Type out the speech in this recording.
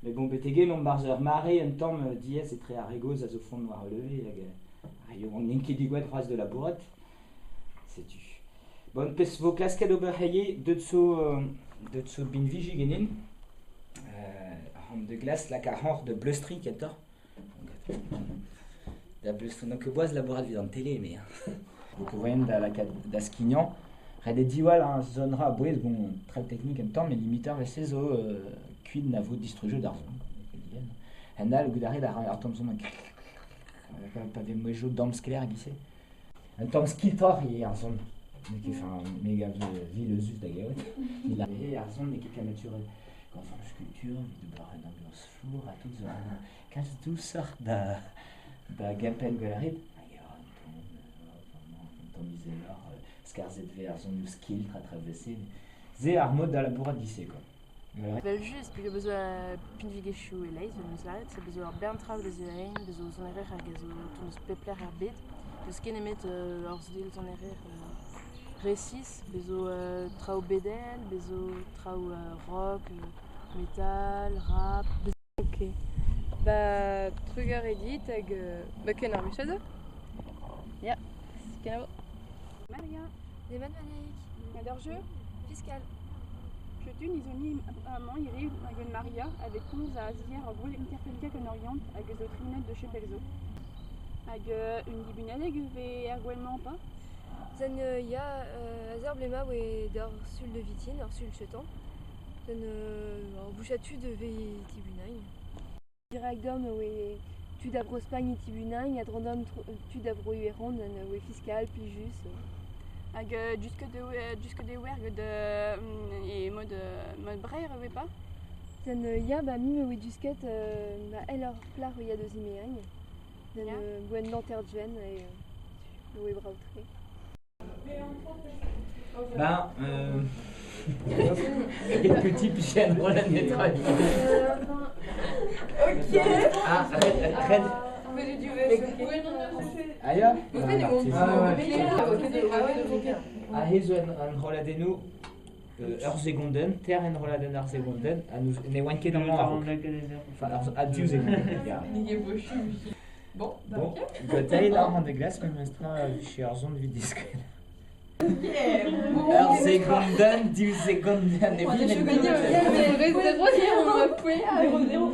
Mais bon, BTG, non, barzer maré, un temps, diez et très arégos, à ce fond noir relevé, on est qui dit quoi, croise de la bourrette. C'est tu. Bon, pes vos classes d'oberhaye, de tso binvigi genin. De glace, la carre de blustry, qui est la blustry, donc, boise la bourrette vide en télé, mais. Donc, vous voyez, da skignan. Rede diwal, un zonera boise, bon, très technique en temps, mais limiteur, les saisons, cuit n'a vaut distrugé d'argent. Un a le goût d'arrêt d'arrêt tom son pas des mojo damskler glissé un tom skiltor il y a un son qui fait un méga villeuse d'ailleurs il a un son mais qui est naturel quand on fait sculpture de barre d'ambiance flour à toutes heures casse douceur da gampen galerie un tom misère scarzet vers son new skill très traversé zé armode dans la bourrade d'ici quoi. Belgisch, parce que besoin pinvigeschu et leis, c'est besoin berntrau des urein, besoin zonerer argezo tous pepler arbeit, dus kenemet orsdil zonerer récis, besoin trau bedel, besoin trau rock, metal, rap. Ok. Bah truger edit hag bah ken ar mechado. Ja, kenavo. Maria, Des mathématiques, madeur jeu, fiscal, je tue Nizoni amant iri avec Maria avec 11 à Azier en boule interpellé en Orient avec le tribunal de Chepelzo. Avec une tribunal avec erguellement pas. Zen ya azer blema we d'ar sul de vitin, ar sul chetan. Zen bouchatu de ve tibunaï. Direct d'homme we tu d'abro Spagne tibunaï, ad random tu d'abro ueron we fiscal puis juste. Avec jusque des werg de et mode braire ouais pas. Zen ya ba mi we jusket ba elle or plar ya de ziméagne. Zen gwen lantergen et we brautré. Ben, les petits pichènes pour la nettoyer. Ok. Ah, Red. Ailleurs? Ah, hezo en roladenu ur segonden, ter en roladen ar segonden, ne oan ket an ar. Enfin, a diou segonden. Bon, Bon, gotaille ar an de glace, mais mestra chez ar zone vidiskel. Ur segonden, diou segonden, ne on a gagné, on a 0-0.